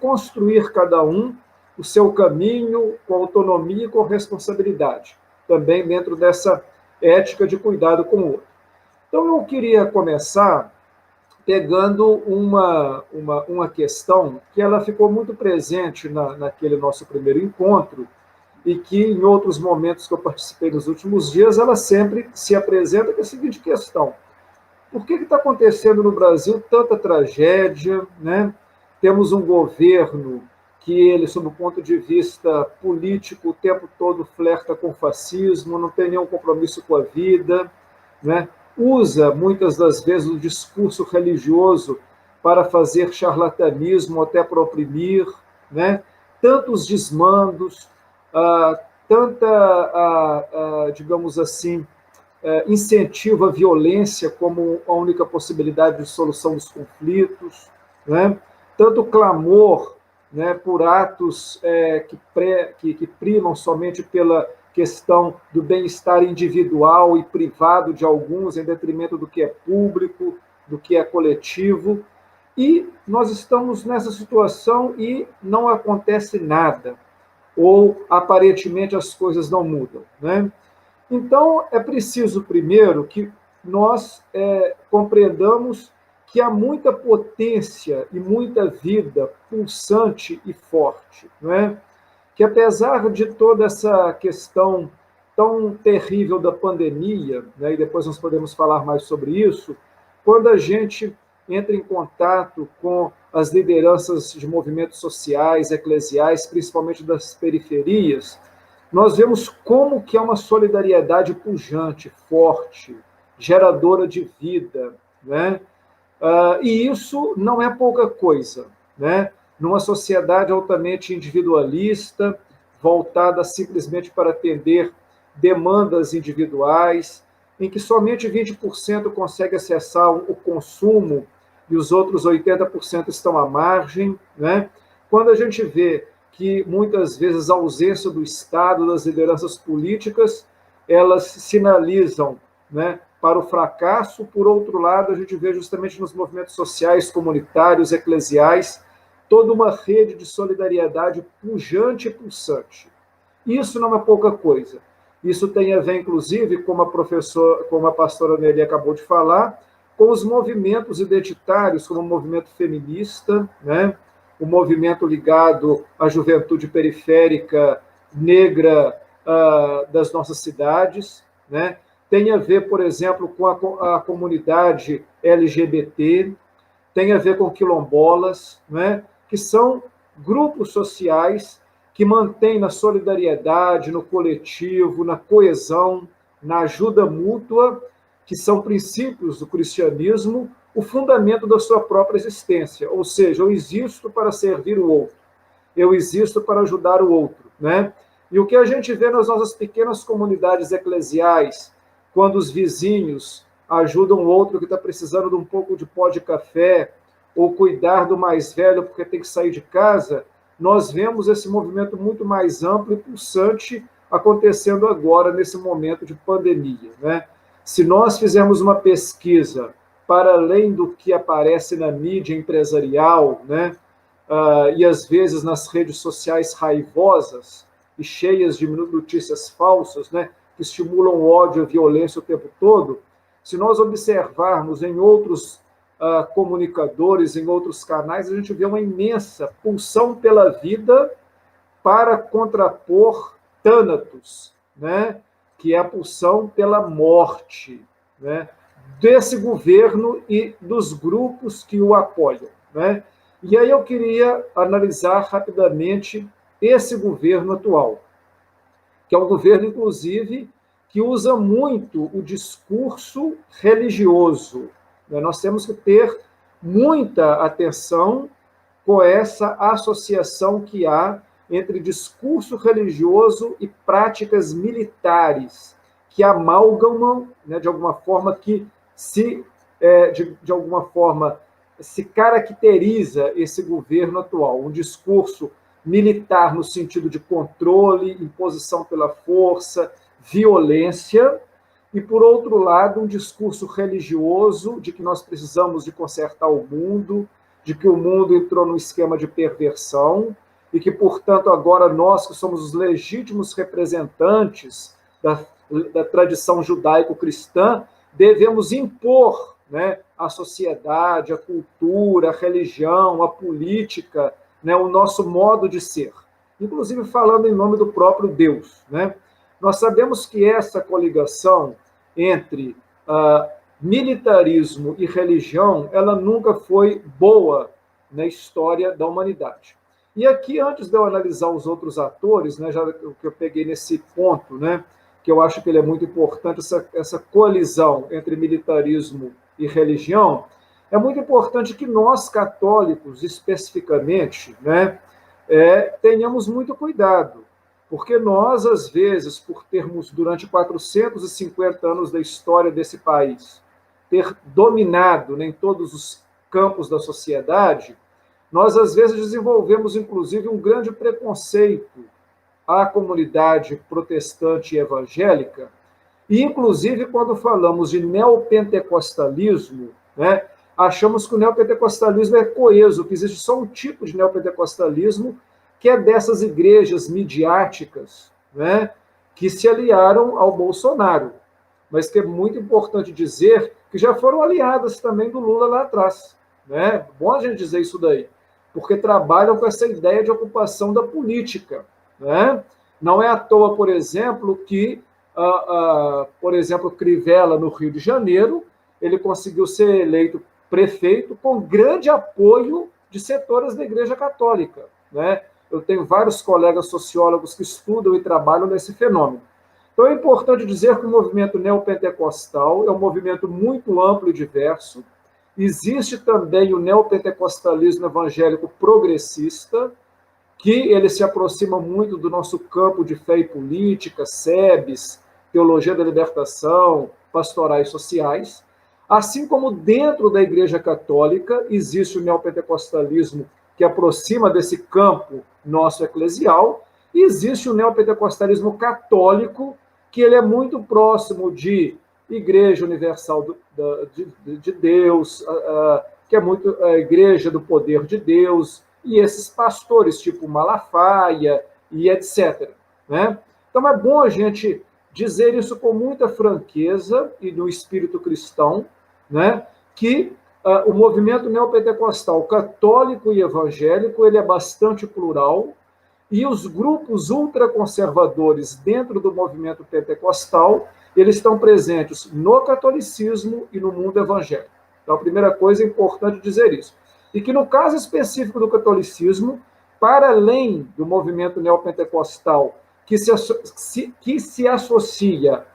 construir cada um o seu caminho com autonomia e com responsabilidade, também dentro dessa ética de cuidado com o outro. Então, eu queria começar pegando uma questão que ela ficou muito presente naquele nosso primeiro encontro e que, em outros momentos que eu participei nos últimos dias, ela sempre se apresenta, que é a seguinte questão: por que está acontecendo no Brasil tanta tragédia, né? Temos um governo que ele, sob o ponto de vista político, o tempo todo flerta com fascismo, não tem nenhum compromisso com a vida, né? Usa, muitas das vezes, o discurso religioso para fazer charlatanismo, até para oprimir, né? Tantos desmandos, digamos assim, incentiva a violência como a única possibilidade de solução dos conflitos, né? Tanto clamor, né, por atos que primam somente pela questão do bem-estar individual e privado de alguns, em detrimento do que é público, do que é coletivo. E nós estamos nessa situação e não acontece nada, ou aparentemente as coisas não mudam, né? Então, é preciso, primeiro, que nós compreendamos que há muita potência e muita vida pulsante e forte, não é? Que, apesar de toda essa questão tão terrível da pandemia, né, e depois nós podemos falar mais sobre isso, quando a gente entra em contato com as lideranças de movimentos sociais, eclesiais, principalmente das periferias, nós vemos como que é uma solidariedade pujante, forte, geradora de vida, né? E isso não é pouca coisa, né? Numa sociedade altamente individualista, voltada simplesmente para atender demandas individuais, em que somente 20% consegue acessar o consumo e os outros 80% estão à margem, né? Quando a gente vê que muitas vezes a ausência do Estado, das lideranças políticas, elas sinalizam, né, para o fracasso. Por outro lado, a gente vê justamente nos movimentos sociais, comunitários, eclesiais, toda uma rede de solidariedade pujante e pulsante. Isso não é pouca coisa. Isso tem a ver, inclusive, como a pastora Nelly acabou de falar, com os movimentos identitários, como o movimento feminista, né? O movimento ligado à juventude periférica negra das nossas cidades, né? Tem a ver, por exemplo, com a comunidade LGBT, tem a ver com quilombolas, né? Que são grupos sociais que mantêm na solidariedade, no coletivo, na coesão, na ajuda mútua, que são princípios do cristianismo, o fundamento da sua própria existência. Ou seja, eu existo para servir o outro, eu existo para ajudar o outro, né? E o que a gente vê nas nossas pequenas comunidades eclesiais, quando os vizinhos ajudam o outro que está precisando de um pouco de pó de café, ou cuidar do mais velho porque tem que sair de casa, nós vemos esse movimento muito mais amplo e pulsante acontecendo agora, nesse momento de pandemia, né? Se nós fizermos uma pesquisa para além do que aparece na mídia empresarial, né, e às vezes nas redes sociais raivosas e cheias de notícias falsas, né, que estimulam o ódio e a violência o tempo todo, se nós observarmos em outros comunicadores, em outros canais, a gente vê uma imensa pulsão pela vida para contrapor Thanatos, né, que é a pulsão pela morte, né, desse governo e dos grupos que o apoiam, né? E aí eu queria analisar rapidamente esse governo atual, que é um governo, inclusive, que usa muito o discurso religioso, né? Nós temos que ter muita atenção com essa associação que há entre discurso religioso e práticas militares, que amalgamam, né, de alguma forma, que de alguma forma, se caracteriza esse governo atual, um discurso militar no sentido de controle, imposição pela força, violência, e, por outro lado, um discurso religioso de que nós precisamos de consertar o mundo, de que o mundo entrou num esquema de perversão e que, portanto, agora nós, que somos os legítimos representantes da tradição judaico-cristã, devemos impor, né, à sociedade, a cultura, a religião, a política, né, o nosso modo de ser, inclusive falando em nome do próprio Deus, né? Nós sabemos que essa coligação entre militarismo e religião, ela nunca foi boa na história da humanidade. E aqui, antes de eu analisar os outros atores, né, já que eu peguei nesse ponto, né, que eu acho que ele é muito importante, essa colisão entre militarismo e religião, é muito importante que nós, católicos, especificamente, né, tenhamos muito cuidado, porque nós, às vezes, por termos, durante 450 anos da história desse país, ter dominado, né, em todos os campos da sociedade, nós, às vezes, desenvolvemos, inclusive, um grande preconceito à comunidade protestante e evangélica, e, inclusive, quando falamos de neopentecostalismo, né, achamos que o neopentecostalismo é coeso, que existe só um tipo de neopentecostalismo, que é dessas igrejas midiáticas, né, que se aliaram ao Bolsonaro, mas que é muito importante dizer que já foram aliadas também do Lula lá atrás. Né? Bom a gente dizer isso daí, porque trabalham com essa ideia de ocupação da política. Né? Não é à toa, por exemplo, que, por exemplo, Crivella, no Rio de Janeiro, ele conseguiu ser eleito prefeito com grande apoio de setores da Igreja Católica. Né? Eu tenho vários colegas sociólogos que estudam e trabalham nesse fenômeno. Então, é importante dizer que o movimento neopentecostal é um movimento muito amplo e diverso. Existe também o neopentecostalismo evangélico progressista, que ele se aproxima muito do nosso campo de fé e política, SEBS, teologia da libertação, pastorais sociais. Assim como dentro da Igreja Católica existe o neopentecostalismo que aproxima desse campo nosso eclesial, e existe o neopentecostalismo católico, que ele é muito próximo de Igreja Universal de Deus, que é muito a Igreja do Poder de Deus, e esses pastores tipo Malafaia e etc. Né? Então é bom a gente dizer isso com muita franqueza e no espírito cristão, né? Que o movimento neopentecostal católico e evangélico ele é bastante plural, e os grupos ultraconservadores dentro do movimento pentecostal, eles estão presentes no catolicismo e no mundo evangélico. Então, a primeira coisa é importante dizer isso. E que no caso específico do catolicismo, para além do movimento neopentecostal, que se associa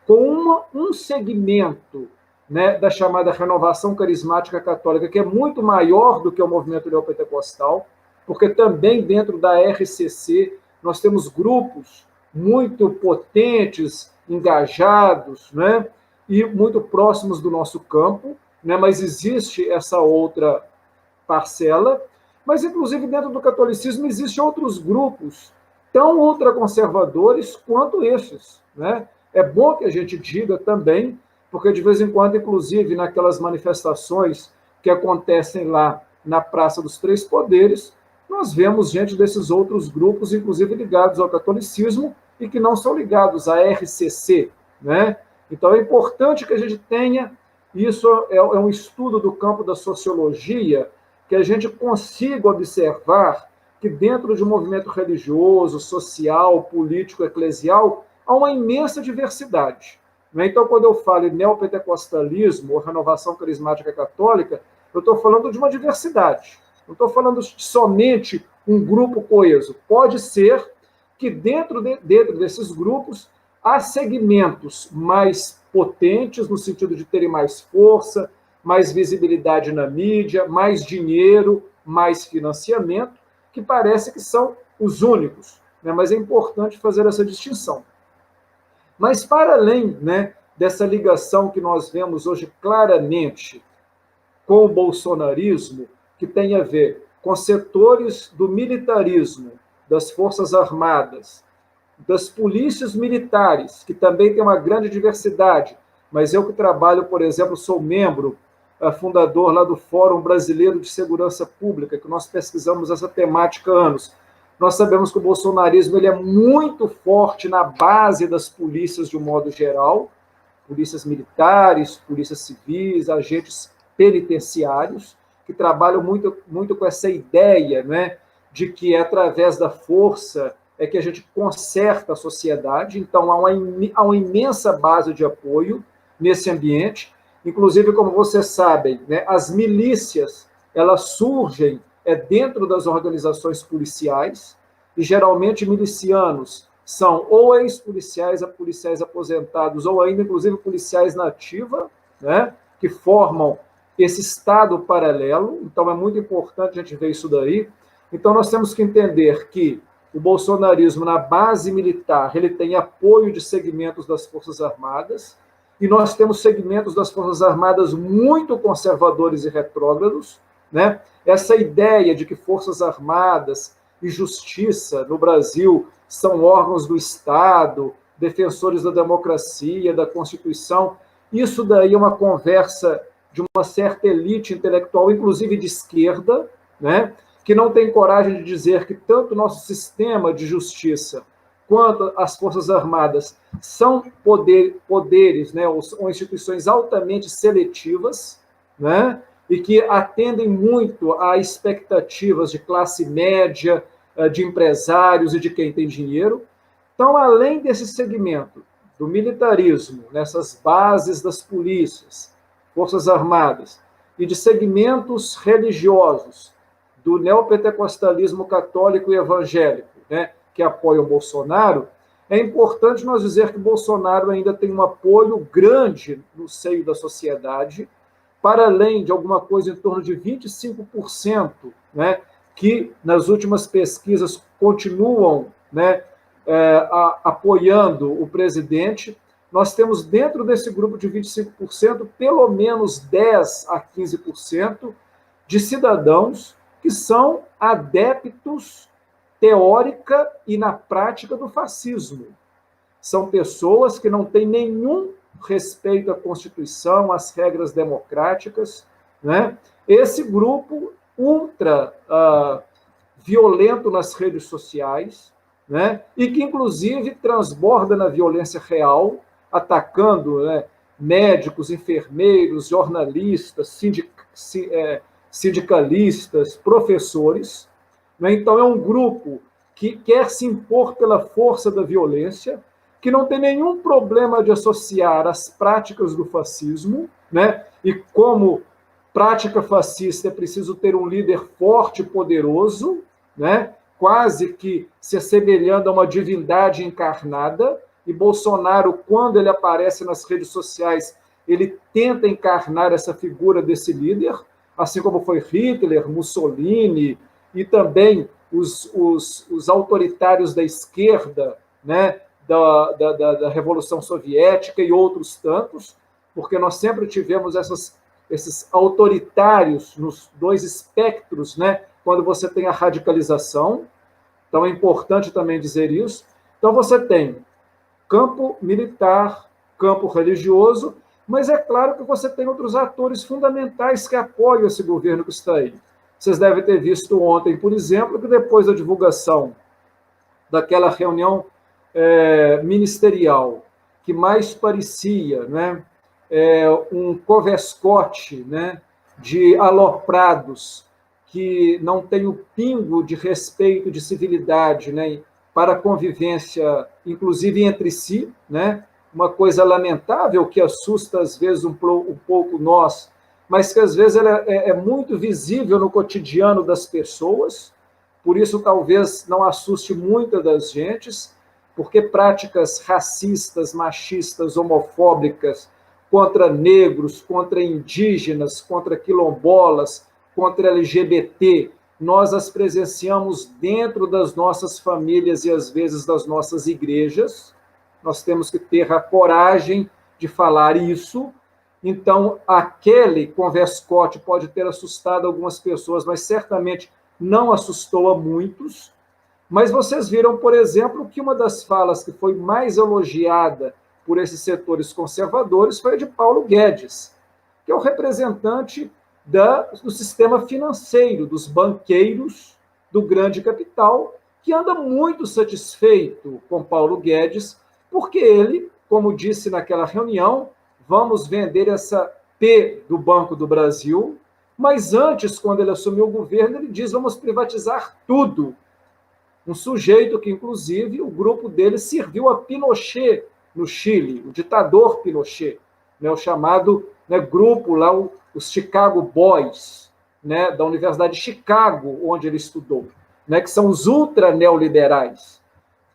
com um segmento, né, da chamada renovação carismática católica, que é muito maior do que o movimento neopentecostal, porque também dentro da RCC nós temos grupos muito potentes, engajados, né, e muito próximos do nosso campo, né, mas existe essa outra parcela, mas inclusive dentro do catolicismo existem outros grupos tão ultraconservadores quanto esses. Né? É bom que a gente diga também, porque de vez em quando, inclusive naquelas manifestações que acontecem lá na Praça dos Três Poderes, nós vemos gente desses outros grupos, inclusive ligados ao catolicismo, e que não são ligados à RCC. Né? Então, é importante que a gente tenha, isso é um estudo do campo da sociologia, que a gente consiga observar que dentro de um movimento religioso, social, político, eclesial, há uma imensa diversidade. Né? Então, quando eu falo em neopentecostalismo ou renovação carismática católica, eu estou falando de uma diversidade. Não estou falando de somente um grupo coeso. Pode ser que dentro desses grupos há segmentos mais potentes, no sentido de terem mais força, mais visibilidade na mídia, mais dinheiro, mais financiamento, que parece que são os únicos. Né? Mas é importante fazer essa distinção. Mas, para além, né, dessa ligação que nós vemos hoje claramente com o bolsonarismo, que tem a ver com setores do militarismo, das Forças Armadas, das polícias militares, que também tem uma grande diversidade, mas eu que trabalho, por exemplo, sou membro fundador lá do Fórum Brasileiro de Segurança Pública, que nós pesquisamos essa temática há anos. Nós sabemos que o bolsonarismo ele é muito forte na base das polícias de um modo geral, polícias militares, polícias civis, agentes penitenciários, que trabalham muito com essa ideia, né, de que é através da força é que a gente conserta a sociedade. Então, há uma imensa base de apoio nesse ambiente. Inclusive, como vocês sabem, né, as milícias, elas surgem dentro das organizações policiais, e geralmente milicianos são ou ex-policiais, policiais aposentados, ou ainda, inclusive, policiais na ativa, né, que formam esse estado paralelo. Então, é muito importante a gente ver isso daí. Então, nós temos que entender que o bolsonarismo, na base militar, ele tem apoio de segmentos das Forças Armadas, e nós temos segmentos das Forças Armadas muito conservadores e retrógrados, né? Essa ideia de que Forças Armadas e Justiça no Brasil são órgãos do Estado, defensores da democracia, da Constituição, isso daí é uma conversa de uma certa elite intelectual, inclusive de esquerda, né? Que não tem coragem de dizer que tanto o nosso sistema de justiça quanto as Forças Armadas são poderes, né, ou instituições altamente seletivas, né, e que atendem muito a expectativas de classe média, de empresários e de quem tem dinheiro. Então, além desse segmento do militarismo, nessas bases das polícias, Forças Armadas, e de segmentos religiosos, do neopentecostalismo católico e evangélico, né, que apoiam Bolsonaro, é importante nós dizer que Bolsonaro ainda tem um apoio grande no seio da sociedade, para além de alguma coisa em torno de 25%, né, que nas últimas pesquisas continuam, né, apoiando o presidente. Nós temos dentro desse grupo de 25%, pelo menos 10% a 15% de cidadãos que são adeptos teórica e na prática do fascismo. São pessoas que não têm nenhum respeito à Constituição, às regras democráticas, né? Esse grupo ultra violento nas redes sociais, né? E que, inclusive, transborda na violência real, atacando, né, médicos, enfermeiros, jornalistas, sindicalistas, professores. Né? Então, é um grupo que quer se impor pela força da violência, que não tem nenhum problema de associar as práticas do fascismo, né? E como prática fascista é preciso ter um líder forte e poderoso, né? Quase que se assemelhando a uma divindade encarnada, e Bolsonaro, quando ele aparece nas redes sociais, ele tenta encarnar essa figura desse líder, assim como foi Hitler, Mussolini e também os autoritários da esquerda, né, da Revolução Soviética e outros tantos, porque nós sempre tivemos esses autoritários nos dois espectros, né, quando você tem a radicalização. Então é importante também dizer isso. Então você tem campo militar, campo religioso, mas é claro que você tem outros atores fundamentais que apoiam esse governo que está aí. Vocês devem ter visto ontem, por exemplo, que depois da divulgação daquela reunião ministerial, que mais parecia, né, um covescote, né, de aloprados que não tem o pingo de respeito, de civilidade, né, para a convivência, inclusive entre si, né, uma coisa lamentável que assusta às vezes um pouco nós, mas que às vezes ela é muito visível no cotidiano das pessoas, por isso talvez não assuste muitas das gentes, porque práticas racistas, machistas, homofóbicas contra negros, contra indígenas, contra quilombolas, contra LGBT, nós as presenciamos dentro das nossas famílias e às vezes das nossas igrejas. Nós temos que ter a coragem de falar isso. Então, aquele converscote pode ter assustado algumas pessoas, mas certamente não assustou a muitos. Mas vocês viram, por exemplo, que uma das falas que foi mais elogiada por esses setores conservadores foi a de Paulo Guedes, que é o representante do sistema financeiro, dos banqueiros, do grande capital, que anda muito satisfeito com Paulo Guedes, porque ele, como disse naquela reunião, vamos vender essa P do Banco do Brasil, mas antes, quando ele assumiu o governo, ele diz, vamos privatizar tudo. Um sujeito que, inclusive, o grupo dele serviu a Pinochet no Chile, o ditador Pinochet, né, o chamado, né, grupo lá, os Chicago Boys, né, da Universidade de Chicago, onde ele estudou, né, que são os ultra-neoliberais,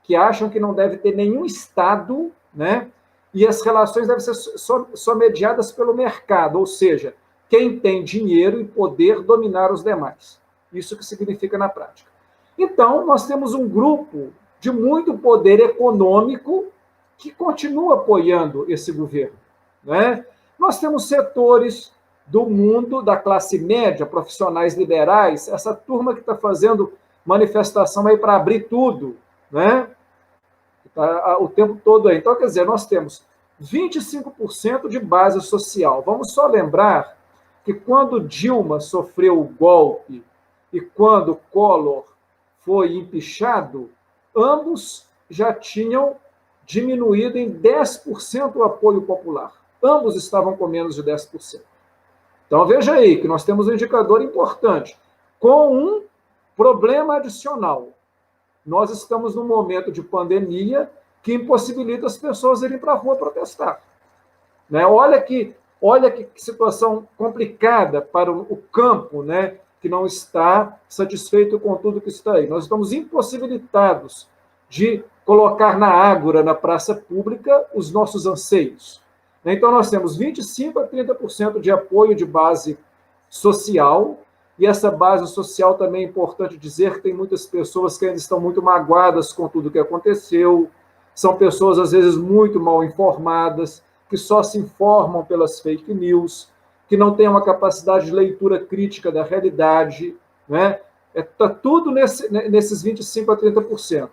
que acham que não deve ter nenhum Estado, né, e as relações devem ser só mediadas pelo mercado, ou seja, quem tem dinheiro e poder dominar os demais. Isso que significa na prática. Então, nós temos um grupo de muito poder econômico que continua apoiando esse governo, né? Nós temos setores do mundo, da classe média, profissionais liberais, essa turma que está fazendo manifestação aí para abrir tudo, né? O tempo todo aí. Então, quer dizer, nós temos 25% de base social. Vamos só lembrar que quando Dilma sofreu o golpe e quando Collor foi empichado, ambos já tinham diminuído em 10% o apoio popular. Ambos estavam com menos de 10%. Então, veja aí que nós temos um indicador importante, com um problema adicional. Nós estamos num momento de pandemia que impossibilita as pessoas irem para a rua protestar. Né? Olha que situação complicada para o campo, né, que não está satisfeito com tudo que está aí. Nós estamos impossibilitados de colocar na ágora, na praça pública, os nossos anseios. Então, nós temos 25% a 30% de apoio de base social, e essa base social também é importante dizer que tem muitas pessoas que ainda estão muito magoadas com tudo que aconteceu, são pessoas, às vezes, muito mal informadas, que só se informam pelas fake news, que não têm uma capacidade de leitura crítica da realidade, né? Está tudo nesses 25% a 30%.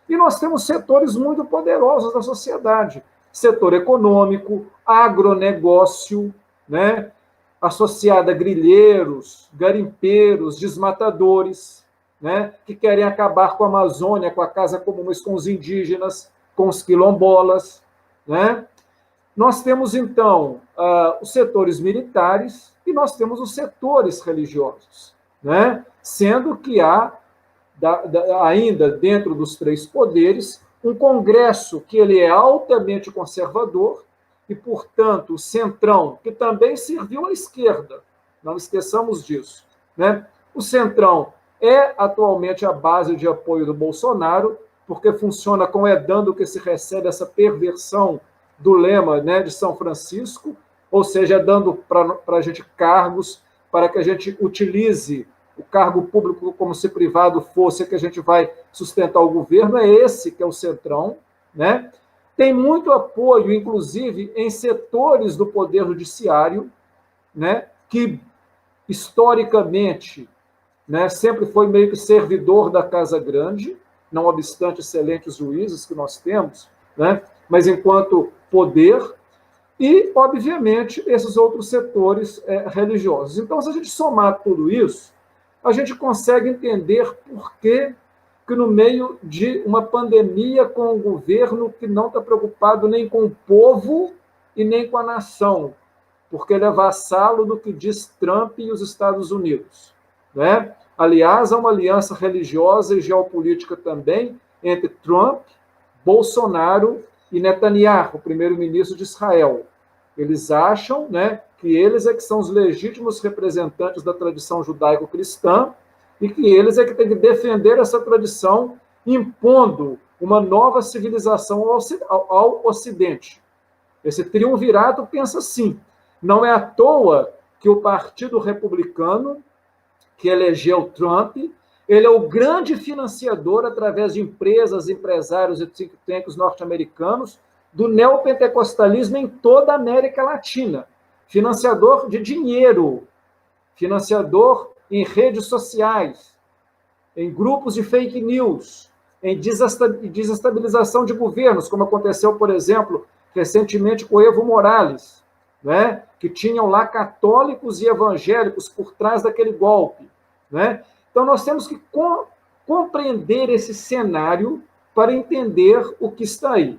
E nós temos setores muito poderosos da sociedade, setor econômico, agronegócio, né? Associado a grileiros, garimpeiros, desmatadores, né? Que querem acabar com a Amazônia, com a Casa Comum, mas com os indígenas, com os quilombolas, né? Nós temos, então, os setores militares e nós temos os setores religiosos, né? Sendo que há, ainda dentro dos três poderes, um Congresso que ele é altamente conservador e, portanto, o Centrão, que também serviu à esquerda, não esqueçamos disso, né? O Centrão é atualmente a base de apoio do Bolsonaro, porque funciona com é dando que se recebe essa perversão do lema, né, de São Francisco, ou seja, dando para a gente cargos para que a gente utilize o cargo público como se privado fosse que a gente vai sustentar o governo, é esse que é o Centrão, né? Tem muito apoio, inclusive, em setores do Poder Judiciário, né, que, historicamente, né, sempre foi meio que servidor da Casa Grande, não obstante excelentes juízes que nós temos, né, mas enquanto poder, e, obviamente, esses outros setores religiosos. Então, se a gente somar tudo isso, a gente consegue entender por que no meio de uma pandemia com um governo que não está preocupado nem com o povo e nem com a nação, porque ele é vassalo do que diz Trump e os Estados Unidos, né? Aliás, há uma aliança religiosa e geopolítica também entre Trump, Bolsonaro e Netanyahu, o primeiro-ministro de Israel. Eles acham, né, que eles é que são os legítimos representantes da tradição judaico-cristã e que eles é que têm que defender essa tradição, impondo uma nova civilização ao Ocidente. Esse triunvirato pensa assim. Não é à toa que o Partido Republicano, que elegeu Trump, ele é o grande financiador, através de empresas, empresários e think tanks norte-americanos, do neopentecostalismo em toda a América Latina. Financiador de dinheiro, financiador em redes sociais, em grupos de fake news, em desestabilização de governos, como aconteceu, por exemplo, recentemente com Evo Morales, né, que tinham lá católicos e evangélicos por trás daquele golpe. Né? Então, nós temos que compreender esse cenário para entender o que está aí.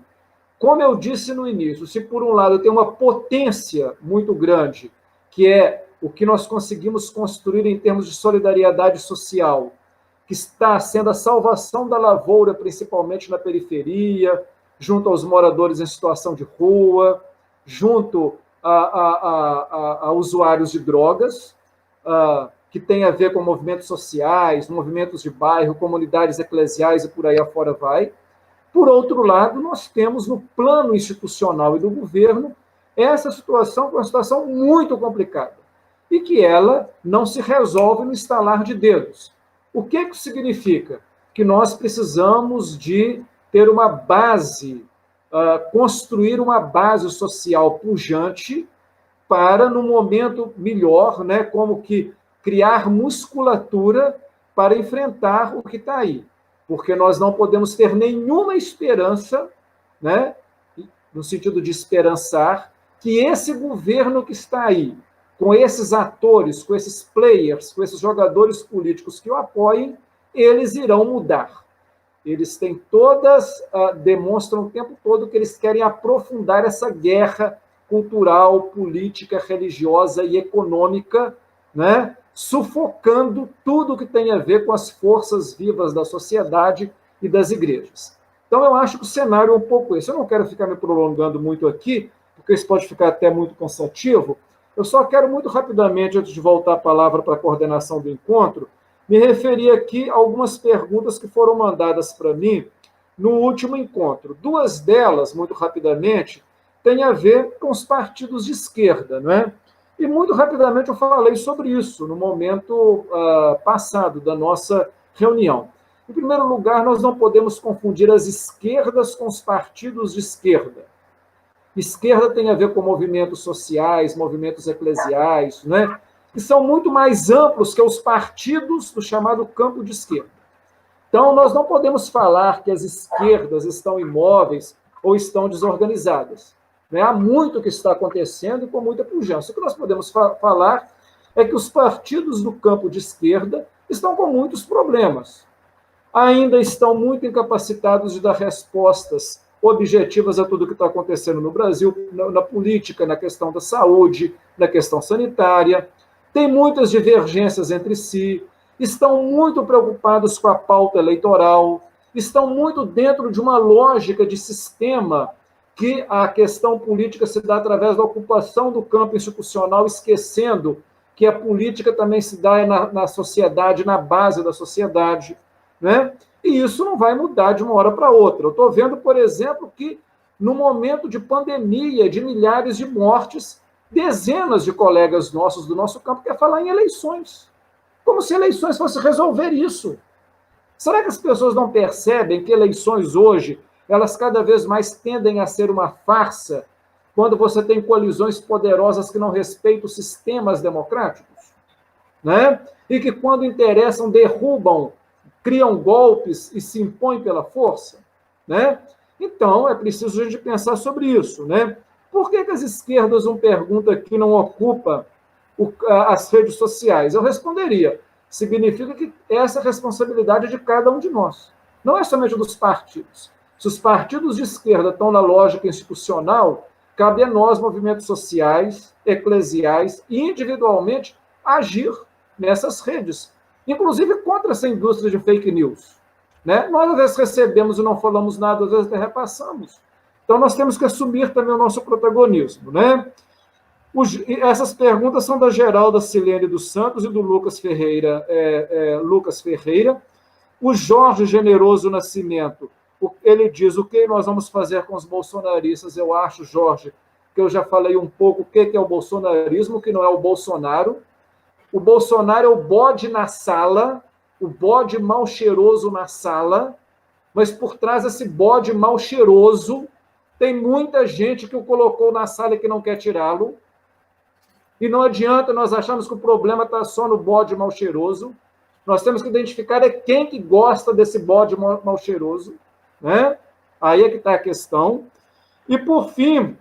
Como eu disse no início, se por um lado tem uma potência muito grande, que é o que nós conseguimos construir em termos de solidariedade social, que está sendo a salvação da lavoura, principalmente na periferia, junto aos moradores em situação de rua, junto a usuários de drogas, que tem a ver com movimentos sociais, movimentos de bairro, comunidades eclesiais e por aí afora vai. Por outro lado, nós temos no plano institucional e do governo essa situação, que é uma situação muito complicada, e que ela não se resolve no estalar de dedos. O que isso significa? Que nós precisamos de ter uma base, construir uma base social pujante para, no momento melhor, né, como que criar musculatura para enfrentar o que está aí. Porque nós não podemos ter nenhuma esperança, né, no sentido de esperançar, que esse governo que está aí, com esses atores, com esses players, com esses jogadores políticos que o apoiem, eles irão mudar. Eles têm demonstram o tempo todo que eles querem aprofundar essa guerra cultural, política, religiosa e econômica, né, sufocando tudo que tem a ver com as forças vivas da sociedade e das igrejas. Então, eu acho que o cenário é um pouco esse. Eu não quero ficar me prolongando muito aqui, porque isso pode ficar até muito cansativo. Eu só quero muito rapidamente, antes de voltar a palavra para a coordenação do encontro, me referir aqui a algumas perguntas que foram mandadas para mim no último encontro. Duas delas, muito rapidamente, têm a ver com os partidos de esquerda, não é? E muito rapidamente eu falei sobre isso no momento passado da nossa reunião. Em primeiro lugar, nós não podemos confundir as esquerdas com os partidos de esquerda. Esquerda tem a ver com movimentos sociais, movimentos eclesiais, né, que são muito mais amplos que os partidos do chamado campo de esquerda. Então, nós não podemos falar que as esquerdas estão imóveis ou estão desorganizadas. Né? Há muito que está acontecendo e com muita pujança. O que nós podemos falar é que os partidos do campo de esquerda estão com muitos problemas. Ainda estão muito incapacitados de dar respostas objetivas a tudo que está acontecendo no Brasil, na política, na questão da saúde, na questão sanitária. Tem muitas divergências entre si, estão muito preocupados com a pauta eleitoral, estão muito dentro de uma lógica de sistema que a questão política se dá através da ocupação do campo institucional, esquecendo que a política também se dá na sociedade, na base da sociedade, né? E isso não vai mudar de uma hora para outra. Eu estou vendo, por exemplo, que no momento de pandemia, de milhares de mortes, dezenas de colegas nossos do nosso campo querem falar em eleições. Como se eleições fosse resolver isso. Será que as pessoas não percebem que eleições hoje, elas cada vez mais tendem a ser uma farsa quando você tem coalizões poderosas que não respeitam os sistemas democráticos? Né? E que, quando interessam, derrubam, criam golpes e se impõem pela força, né? Então, é preciso a gente pensar sobre isso, né? Por que as esquerdas, uma pergunta aqui, não ocupa as redes sociais? Eu responderia, significa que essa é a responsabilidade de cada um de nós, não é somente dos partidos. Se os partidos de esquerda estão na lógica institucional, cabe a nós, movimentos sociais, eclesiais e individualmente, agir nessas redes, inclusive contra essa indústria de fake news. Né? Nós, às vezes, recebemos e não falamos nada, às vezes até repassamos. Então, nós temos que assumir também o nosso protagonismo. Né? Essas perguntas são da Geralda Silene dos Santos e do Lucas Ferreira. O Jorge Generoso Nascimento, ele diz, o que nós vamos fazer com os bolsonaristas? Eu acho, Jorge, que eu já falei um pouco o que é o bolsonarismo, que não é o Bolsonaro. O Bolsonaro é o bode na sala, o bode mal cheiroso na sala, mas por trás desse bode mal cheiroso tem muita gente que o colocou na sala e que não quer tirá-lo. E não adianta nós acharmos que o problema está só no bode mal cheiroso. Nós temos que identificar quem que gosta desse bode mal cheiroso. Né? Aí é que está a questão. E, por fim,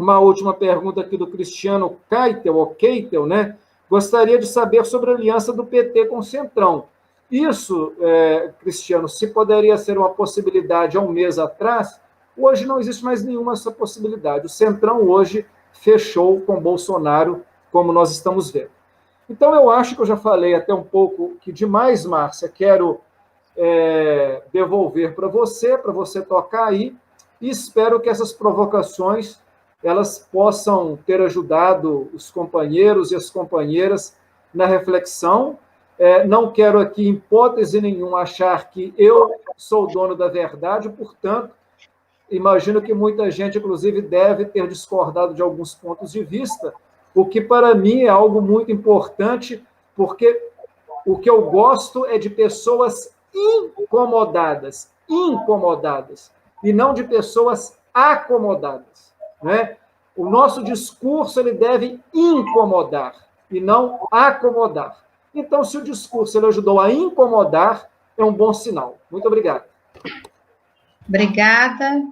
Uma última pergunta aqui do Cristiano Keitel, ou Keitel, né? Gostaria de saber sobre a aliança do PT com o Centrão. Isso, Cristiano, se poderia ser uma possibilidade há um mês atrás, hoje não existe mais nenhuma essa possibilidade. O Centrão hoje fechou com Bolsonaro, como nós estamos vendo. Então, eu acho que eu já falei até um pouco que demais, Márcia, quero devolver para você tocar aí, e espero que essas provocações elas possam ter ajudado os companheiros e as companheiras na reflexão. Não quero aqui, em hipótese nenhuma, achar que eu sou o dono da verdade, portanto, imagino que muita gente, inclusive, deve ter discordado de alguns pontos de vista, o que, para mim, é algo muito importante, porque o que eu gosto é de pessoas incomodadas, e não de pessoas acomodadas, né? O nosso discurso ele deve incomodar e não acomodar. Então, se o discurso ele ajudou a incomodar, é um bom sinal. Muito obrigado. Obrigada.